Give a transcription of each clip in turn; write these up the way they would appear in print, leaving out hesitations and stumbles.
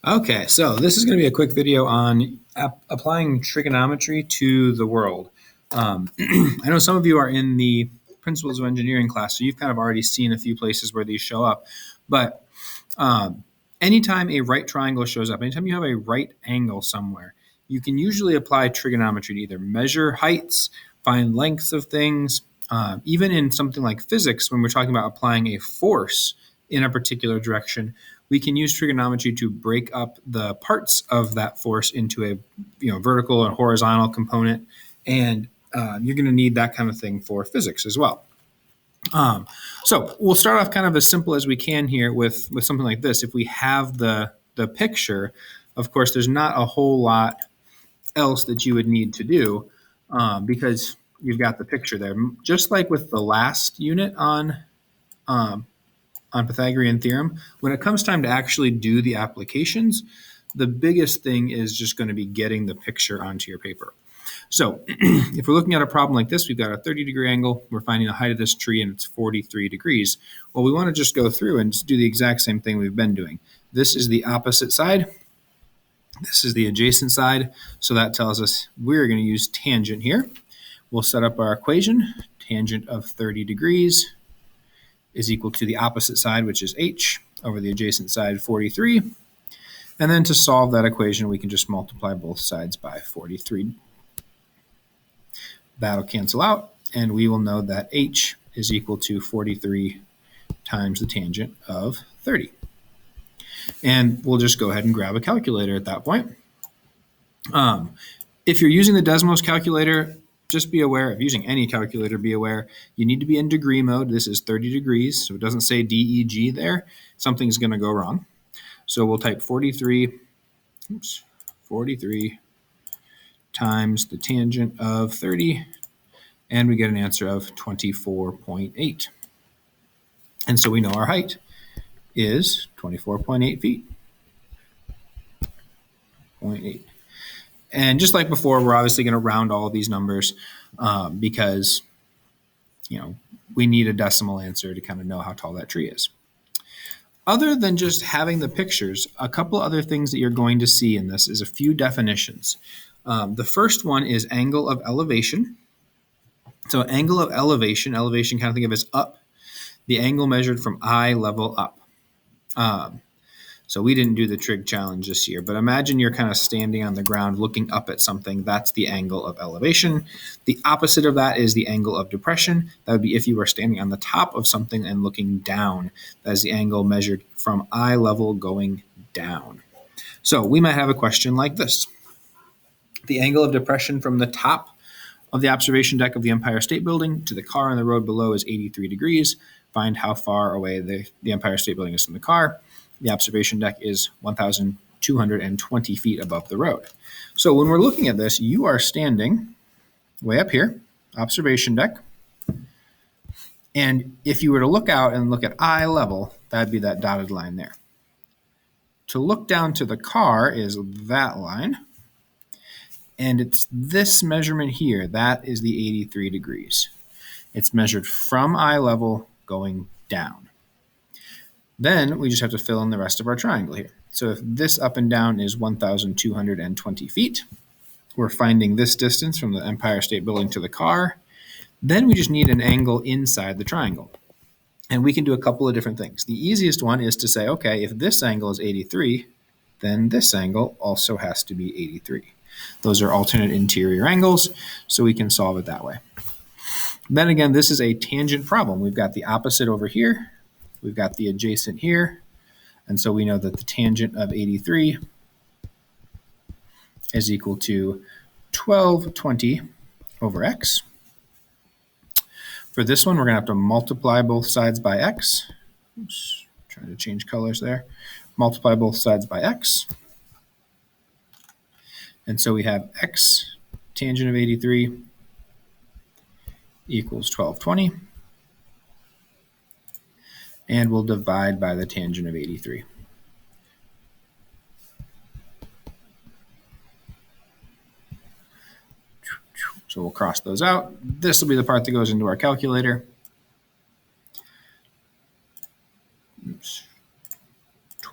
Okay, so this is going to be a quick video on applying trigonometry to the world. I know some of you are in the Principles of Engineering class, so you've kind of already seen a few places where these show up. But anytime a right triangle shows up, anytime you have a right angle somewhere, you can usually apply trigonometry to either measure heights, find lengths of things, even in something like physics, when we're talking about applying a force in a particular direction, we can use trigonometry to break up the parts of that force into a vertical and horizontal component, and you're going to need that kind of thing for physics as well. So we'll start off kind of as simple as we can here with something like this. If we have the picture, of course, there's not a whole lot else that you would need to do because you've got the picture there. Just like with the last unit on Pythagorean theorem, when it comes time to actually do the applications, the biggest thing is just going to be getting the picture onto your paper. So if we're looking at a problem like this, we've got a 30-degree angle. We're finding the height of this tree, and it's 43 degrees. Well, we want to just go through and just do the exact same thing we've been doing. This is the opposite side. This is the adjacent side. So that tells us we're going to use tangent here. We'll set up our equation. Tangent of 30 degrees is equal to the opposite side, which is h, over the adjacent side, 43. And then to solve that equation, we can just multiply both sides by 43. That'll cancel out, and we will know that h is equal to 43 times the tangent of 30. And we'll just go ahead and grab a calculator at that point. If you're using the Desmos calculator, just be aware, if using any calculator, be aware, you need to be in degree mode. This is 30 degrees, so it doesn't say DEG there. Something's going to go wrong. So we'll type 43 times the tangent of 30, and we get an answer of 24.8. And so we know our height is 24.8 feet. 0.8. And just like before, we're obviously going to round all of these numbers because we need a decimal answer to kind of know how tall that tree is. Other than just having the pictures, a couple other things that you're going to see in this is a few definitions. The first one is angle of elevation. So angle of elevation kind of think of as up, the angle measured from eye level up. So we didn't do the trig challenge this year, but imagine you're kind of standing on the ground looking up at something. That's the angle of elevation. The opposite of that is the angle of depression. That would be if you were standing on the top of something and looking down. That is the angle measured from eye level going down. So we might have a question like this. The angle of depression from the top of the observation deck of the Empire State Building to the car on the road below is 83 degrees. Find how far away the Empire State Building is from the car. The observation deck is 1,220 feet above the road. So when we're looking at this, you are standing way up here, observation deck. And if you were to look out and look at eye level, that'd be that dotted line there. To look down to the car is that line. And it's this measurement here. That is the 83 degrees. It's measured from eye level going down. Then we just have to fill in the rest of our triangle here. So if this up and down is 1,220 feet, we're finding this distance from the Empire State Building to the car. Then we just need an angle inside the triangle. And we can do a couple of different things. The easiest one is to say, okay, if this angle is 83, then this angle also has to be 83. Those are alternate interior angles, so we can solve it that way. Then again, this is a tangent problem. We've got the opposite over here. We've got the adjacent here. And so we know that the tangent of 83 is equal to 1220 over x. For this one, we're going to have to multiply both sides by x. Oops, trying to change colors there. Multiply both sides by x. And so we have x tangent of 83 equals 1220. And we'll divide by the tangent of 83. So we'll cross those out. This will be the part that goes into our calculator. Oops.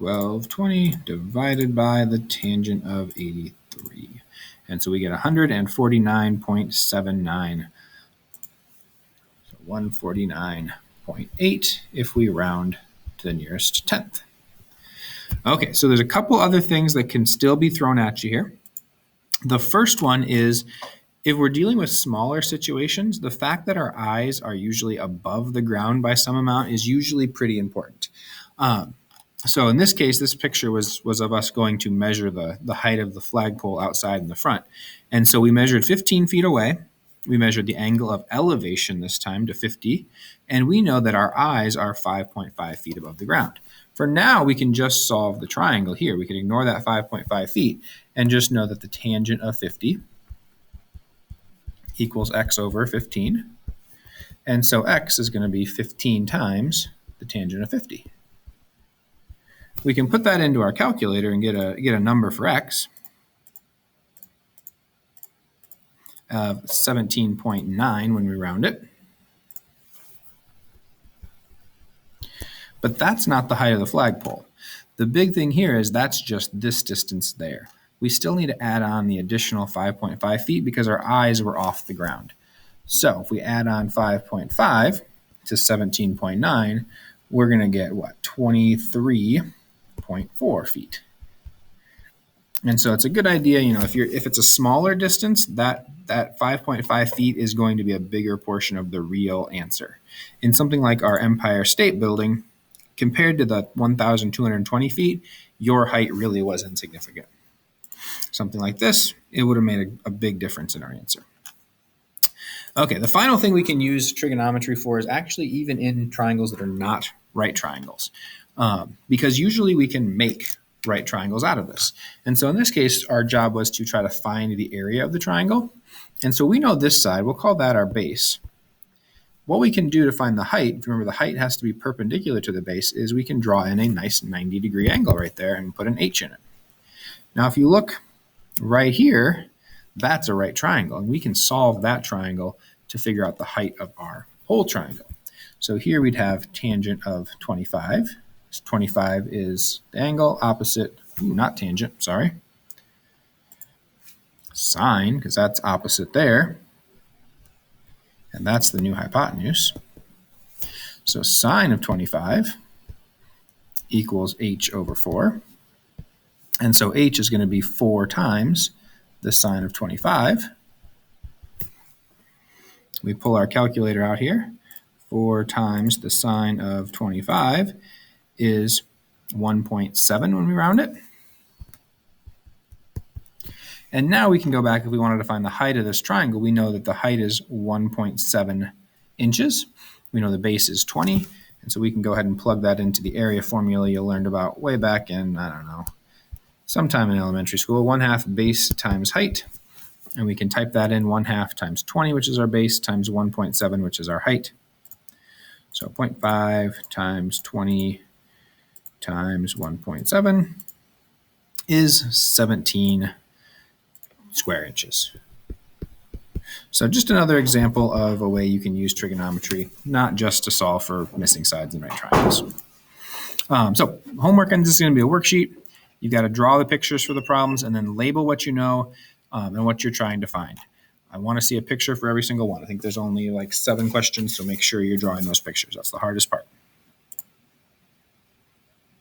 1220 divided by the tangent of 83. And so we get 149.79. So 149.8 if we round to the nearest tenth. Okay, so there's a couple other things that can still be thrown at you here. The first one is, if we're dealing with smaller situations, the fact that our eyes are usually above the ground by some amount is usually pretty important. So in this case, this picture was of us going to measure the height of the flagpole outside in the front. And so we measured 15 feet away. We measured the angle of elevation this time to 50. And we know that our eyes are 5.5 feet above the ground. For now, we can just solve the triangle here. We can ignore that 5.5 feet and just know that the tangent of 50 equals x over 15. And so x is going to be 15 times the tangent of 50. We can put that into our calculator and get a number for x of 17.9 when we round it. But that's not the height of the flagpole. The big thing here is that's just this distance there. We still need to add on the additional 5.5 feet because our eyes were off the ground. So if we add on 5.5 to 17.9, we're going to get what? 23.4 feet. And so it's a good idea, if it's a smaller distance, that 5.5 feet is going to be a bigger portion of the real answer. In something like our Empire State Building, compared to the 1,220 feet, your height really was insignificant. Something like this, it would have made a big difference in our answer. Okay, the final thing we can use trigonometry for is actually even in triangles that are not right triangles, because usually we can make right triangles out of this. And so in this case, our job was to try to find the area of the triangle. And so we know this side, we'll call that our base. What we can do to find the height, if you remember the height has to be perpendicular to the base, is we can draw in a nice 90-degree angle right there and put an H in it. Now if you look right here, that's a right triangle, and we can solve that triangle to figure out the height of our whole triangle. So here we'd have tangent of 25. 25 is the angle opposite, not tangent, sorry. Sine, because that's opposite there. And that's the new hypotenuse. So sine of 25 equals h over 4. And so h is going to be 4 times the sine of 25. We pull our calculator out here. 4 times the sine of 25 is 1.7 when we round it. And now we can go back, if we wanted to find the height of this triangle, we know that the height is 1.7 inches. We know the base is 20, and so we can go ahead and plug that into the area formula you learned about way back in, I don't know, sometime in elementary school. 1/2 base times height, and we can type that in 1/2 times 20, which is our base, times 1.7, which is our height. So 0.5 times 20 times 1.7 is 17 square inches. So just another example of a way you can use trigonometry, not just to solve for missing sides and right triangles. So homework on this is going to be a worksheet. You've got to draw the pictures for the problems and then label what you know and what you're trying to find. I want to see a picture for every single one. I think there's only like 7 questions, so make sure you're drawing those pictures. That's the hardest part.